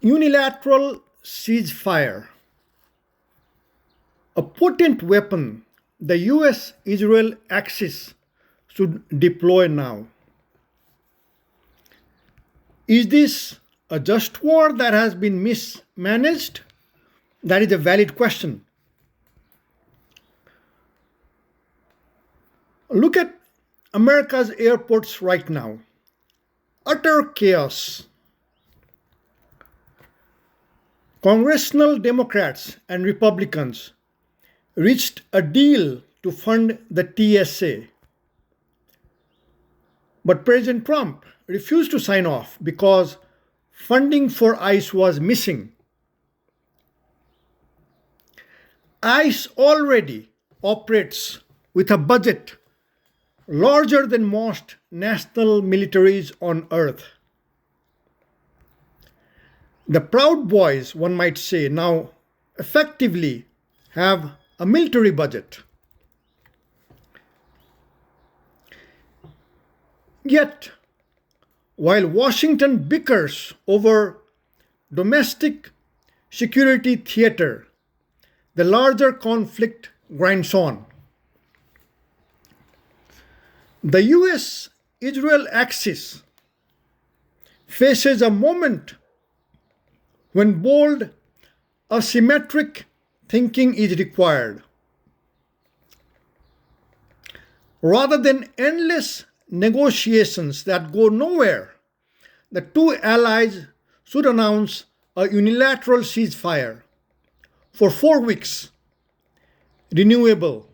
Unilateral ceasefire, a potent weapon the US-Israel axis should deploy now. Is this a just war that has been mismanaged? That is a valid question. Look at America's airports right now. Utter chaos. Congressional Democrats and Republicans reached a deal to fund the TSA. But President Trump refused to sign off because funding for ICE was missing. ICE already operates with a budget larger than most national militaries on earth. The Proud Boys, one might say, now effectively have a military budget. Yet, while Washington bickers over domestic security theater, the larger conflict grinds on. The US-Israel axis faces a moment when bold, asymmetric thinking is required. Rather than endless negotiations that go nowhere, the two allies should announce a unilateral ceasefire for 4 weeks, renewable,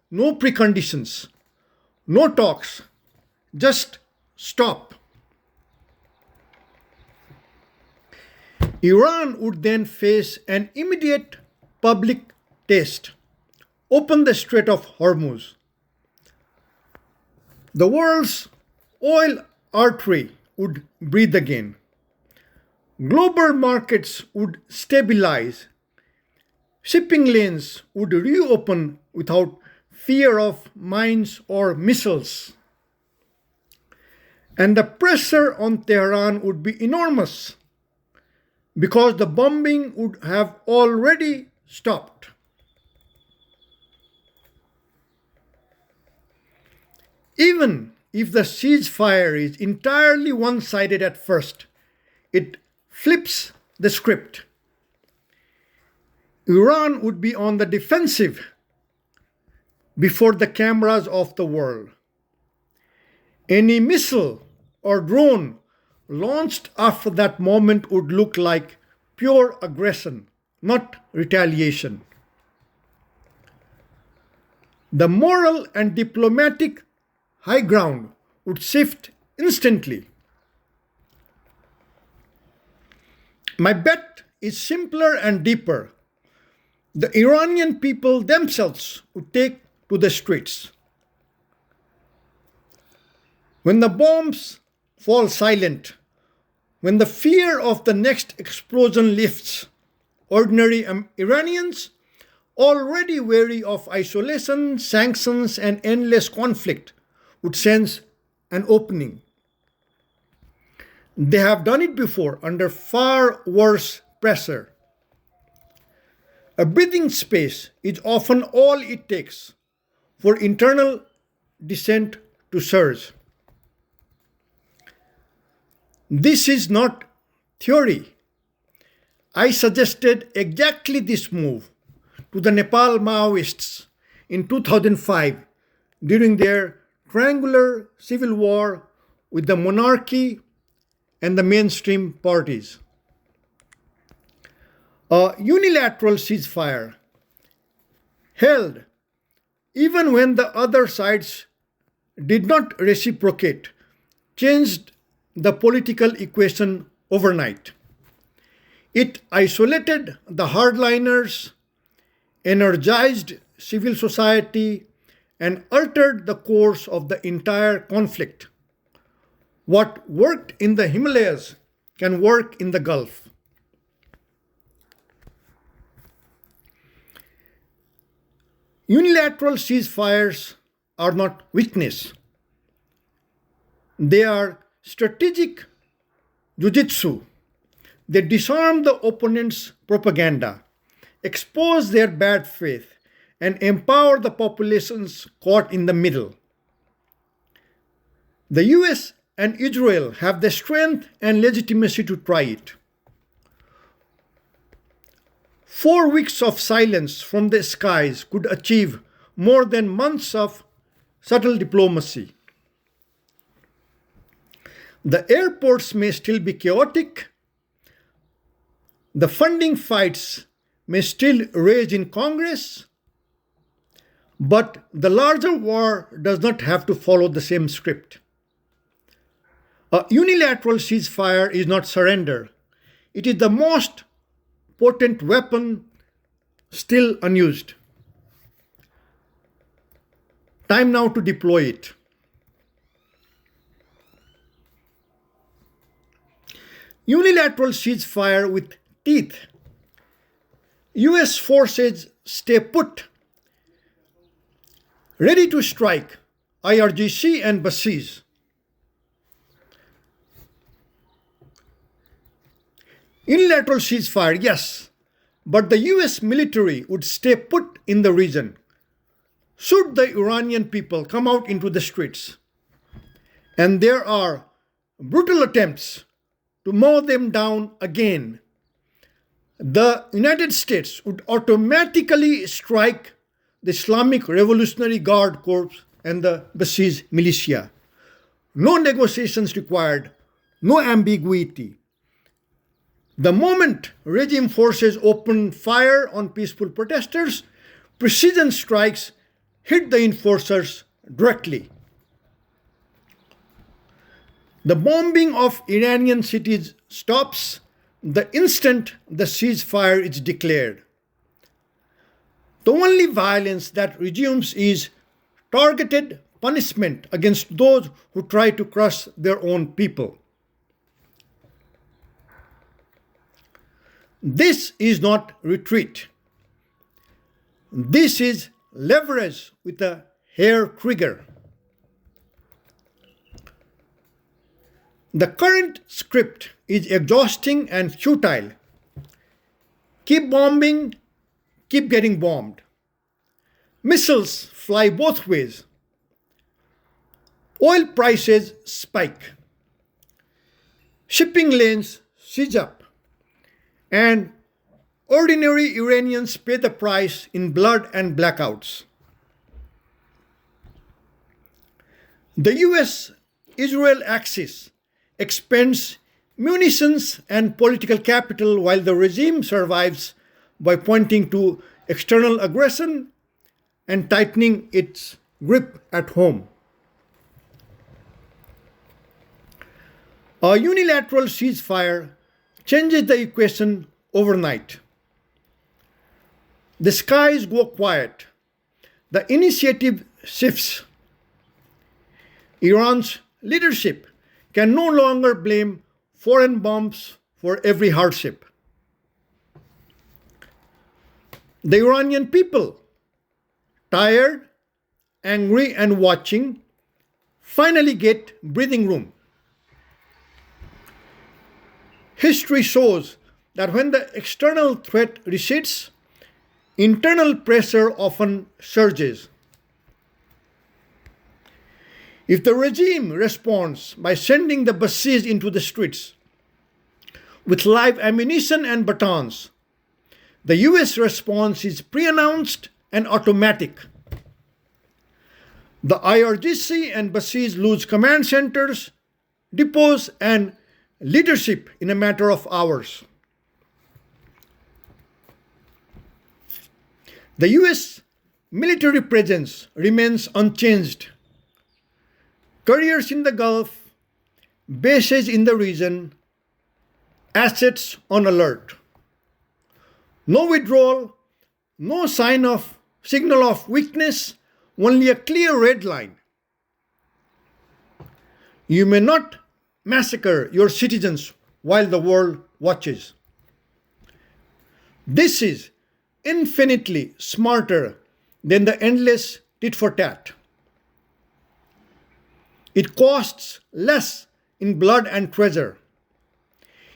no preconditions, no talks, just stop. Iran would then face an immediate public test: open the Strait of Hormuz. The world's oil artery would breathe again. Global markets would stabilize. Shipping lanes would reopen without fear of mines or missiles. And the pressure on Tehran would be enormous because the bombing would have already stopped. Even if the ceasefire is entirely one-sided at first, it flips the script. Iran would be on the defensive before the cameras of the world. Any missile or drone launched after that moment would look like pure aggression, not retaliation. The moral and diplomatic high ground would shift instantly. My bet is simpler and deeper. The Iranian people themselves would take to the streets. When the bombs fall silent, when the fear of the next explosion lifts, ordinary Iranians, already wary of isolation, sanctions, and endless conflict, would sense an opening. They have done it before under far worse pressure. A breathing space is often all it takes for internal dissent to surge. This is not theory. I suggested exactly this move to the Nepal Maoists in 2005 during their triangular civil war with the monarchy and the mainstream parties. A unilateral ceasefire held even when the other sides did not reciprocate changed the political equation overnight. It isolated the hardliners, energized civil society, and altered the course of the entire conflict. What worked in the Himalayas can work in the Gulf. Unilateral ceasefires are not weakness. They are strategic jujitsu. They disarm the opponent's propaganda, expose their bad faith, and empower the populations caught in the middle. The US and Israel have the strength and legitimacy to try it. 4 weeks of silence from the skies could achieve more than months of subtle diplomacy. The airports may still be chaotic. The funding fights may still rage in Congress. But the larger war does not have to follow the same script. A unilateral ceasefire is not surrender. It is the most potent weapon still unused. Time now to deploy it. Unilateral ceasefire with teeth. US forces stay put, ready to strike IRGC and Basij. Unilateral ceasefire, yes, but the US military would stay put in the region should the Iranian people come out into the streets. And there are brutal attempts to mow them down again. The United States would automatically strike the Islamic Revolutionary Guard Corps and the Basij militia. No negotiations required, no ambiguity. The moment regime forces open fire on peaceful protesters, precision strikes hit the enforcers directly. The bombing of Iranian cities stops the instant the ceasefire is declared. The only violence that resumes is targeted punishment against those who try to crush their own people. This is not retreat. This is leverage with a hair trigger. The current script is exhausting and futile. Keep bombing, keep getting bombed. Missiles fly both ways. Oil prices spike. Shipping lanes seize up. And ordinary Iranians pay the price in blood and blackouts. The US-Israel axis expends munitions and political capital while the regime survives by pointing to external aggression and tightening its grip at home. A unilateral ceasefire changes the equation overnight. The skies go quiet. The initiative shifts. Iran's leadership can no longer blame foreign bombs for every hardship. The Iranian people, tired, angry, and watching, finally get breathing room. History shows that when the external threat recedes, internal pressure often surges. If the regime responds by sending the Basij into the streets with live ammunition and batons, the US response is pre-announced and automatic. The IRGC and Basij lose command centers, depots, and leadership in a matter of hours. The US military presence remains unchanged. Carriers in the Gulf, bases in the region, assets on alert. No withdrawal, no signal of weakness, only a clear red line. You may not massacre your citizens while the world watches. This is infinitely smarter than the endless tit for tat. It costs less in blood and treasure.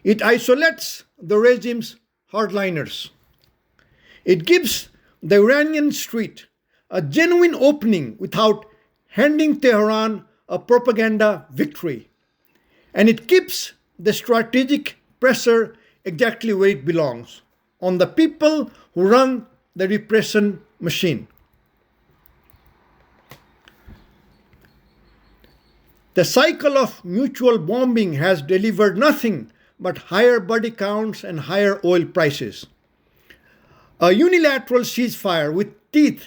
It isolates the regime's hardliners. It gives the Iranian street a genuine opening without handing Tehran a propaganda victory. And it keeps the strategic pressure exactly where it belongs, on the people who run the repression machine. The cycle of mutual bombing has delivered nothing but higher body counts and higher oil prices. A unilateral ceasefire with teeth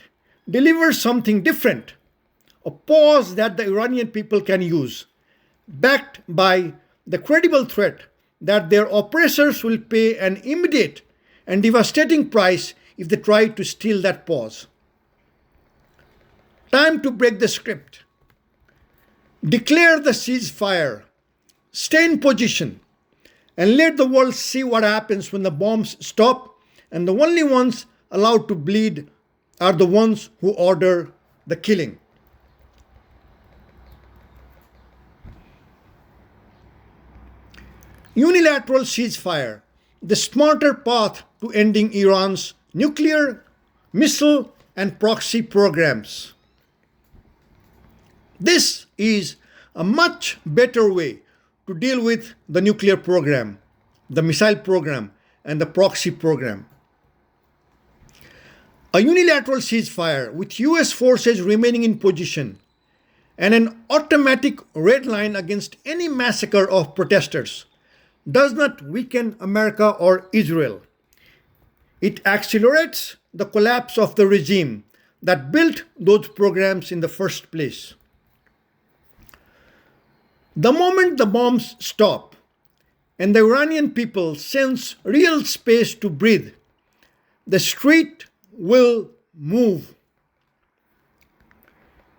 delivers something different, a pause that the Iranian people can use, backed by the credible threat that their oppressors will pay an immediate and devastating price if they try to steal that pause. Time to break the script. Declare the ceasefire, stay in position, and let the world see what happens when the bombs stop and the only ones allowed to bleed are the ones who order the killing. Unilateral ceasefire, the smarter path to ending Iran's nuclear, missile, and proxy programs. This is a much better way to deal with the nuclear program, the missile program, and the proxy program. A unilateral ceasefire with US forces remaining in position and an automatic red line against any massacre of protesters does not weaken America or Israel. It accelerates the collapse of the regime that built those programs in the first place. The moment the bombs stop and the Iranian people sense real space to breathe, the street will move.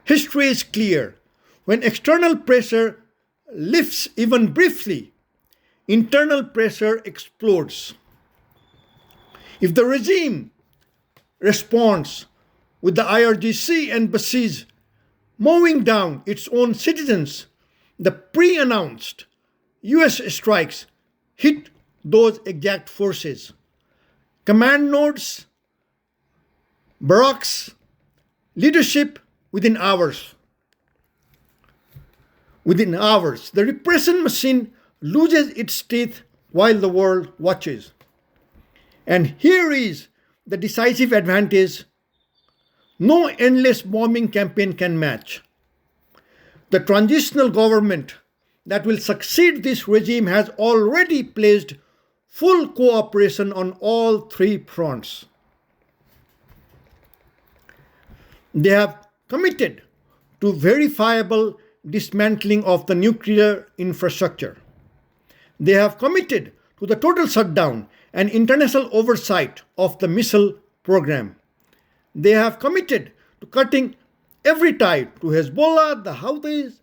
History is clear. When external pressure lifts even briefly, internal pressure explodes. If the regime responds with the IRGC and Basij mowing down its own citizens, the pre-announced US strikes hit those exact forces. Command nodes, barracks, leadership within hours. Within hours, the repression machine loses its teeth while the world watches. And here is the decisive advantage no endless bombing campaign can match. The transitional government that will succeed this regime has already pledged full cooperation on all three fronts. They have committed to verifiable dismantling of the nuclear infrastructure. They have committed to the total shutdown and international oversight of the missile program. They have committed to cutting every tie to Hezbollah, the Houthis,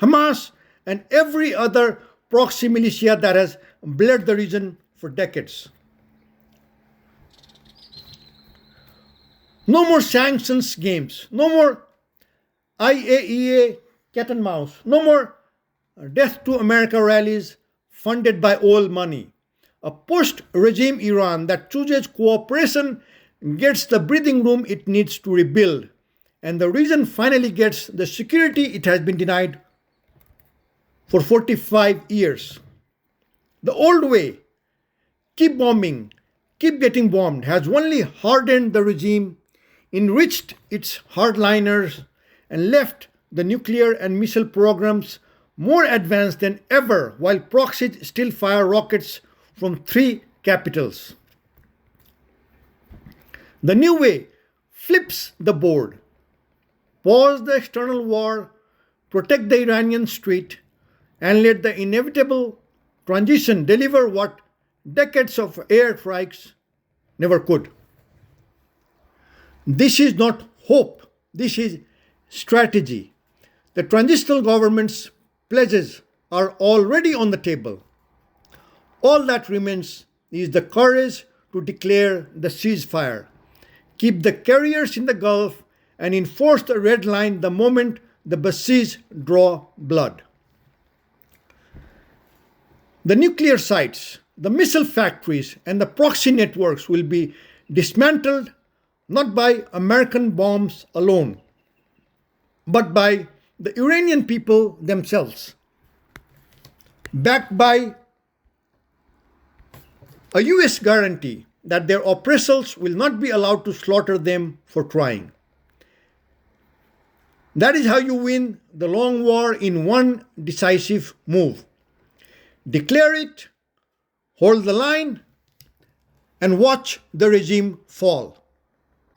Hamas, and every other proxy militia that has bled the region for decades. No more sanctions games, no more IAEA cat and mouse, no more death to America rallies funded by oil money. A post-regime Iran that chooses cooperation gets the breathing room it needs to rebuild, and the region finally gets the security it has been denied for 45 years. The old way, keep bombing, keep getting bombed, has only hardened the regime, enriched its hardliners, and left the nuclear and missile programs more advanced than ever, while proxies still fire rockets from 3 capitals. The new way flips the board. Pause the external war, protect the Iranian street, and let the inevitable transition deliver what decades of airstrikes never could. This is not hope, this is strategy. The transitional government's pledges are already on the table. All that remains is the courage to declare the ceasefire, keep the carriers in the Gulf, and enforce the red line the moment the Basij draw blood. The nuclear sites, the missile factories, and the proxy networks will be dismantled not by American bombs alone, but by the Iranian people themselves, backed by a US guarantee that their oppressors will not be allowed to slaughter them for trying. That is how you win the long war in one decisive move. Declare it, hold the line, and watch the regime fall.